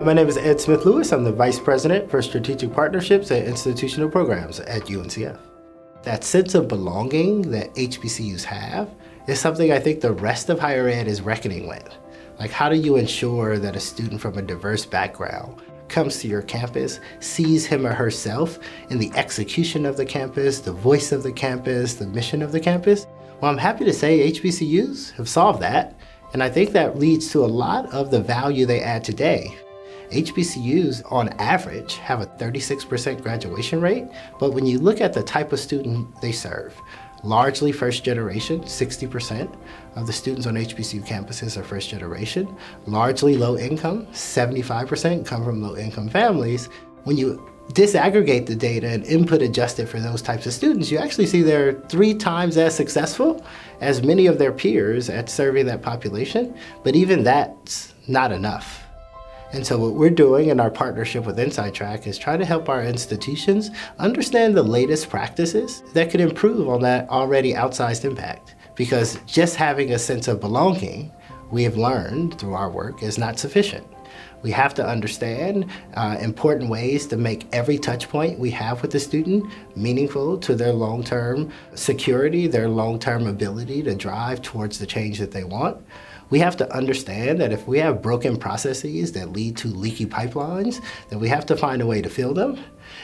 My name is Ed Smith-Lewis. I'm the Vice President for Strategic Partnerships and Institutional Programs at UNCF. That sense of belonging that HBCUs have is something I think the rest of higher ed is reckoning with. Like, how do you ensure that a student from a diverse background comes to your campus, sees him or herself in the execution of the campus, the voice of the campus, the mission of the campus? Well, I'm happy to say HBCUs have solved that, and I think that leads to a lot of the value they add today. HBCUs, on average, have a 36% graduation rate, but when you look at the type of student they serve, largely first generation, 60% of the students on HBCU campuses are first generation, largely low income, 75% come from low income families. When you disaggregate the data and input adjust it for those types of students, you actually see they're 3 times as successful as many of their peers at serving that population, but even that's not enough. And so what we're doing in our partnership with InsideTrack is try to help our institutions understand the latest practices that could improve on that already outsized impact. Because just having a sense of belonging, we have learned through our work, is not sufficient. We have to understand important ways to make every touch point we have with the student meaningful to their long-term security, their long-term ability to drive towards the change that they want. We have to understand that if we have broken processes that lead to leaky pipelines, then we have to find a way to fill them.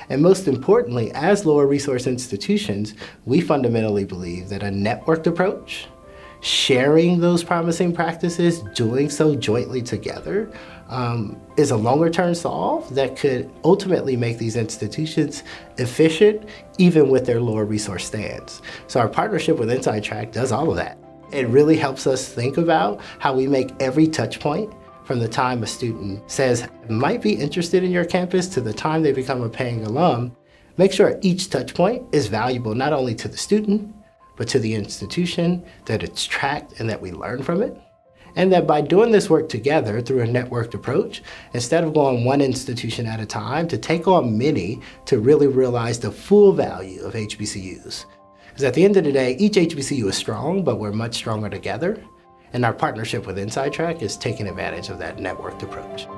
And most importantly, as lower resource institutions, we fundamentally believe that a networked approach, sharing those promising practices, doing so jointly together, is a longer-term solve that could ultimately make these institutions efficient, even with their lower resource stance. So our partnership with InsideTrack does all of that. It really helps us think about how we make every touch point from the time a student says, might be interested in your campus, to the time they become a paying alum. Make sure each touch point is valuable not only to the student, but to the institution, that it's tracked and that we learn from it. And that by doing this work together through a networked approach, instead of going one institution at a time, to take on many to really realize the full value of HBCUs. Because at the end of the day, each HBCU is strong, but we're much stronger together. And our partnership with InsideTrack is taking advantage of that networked approach.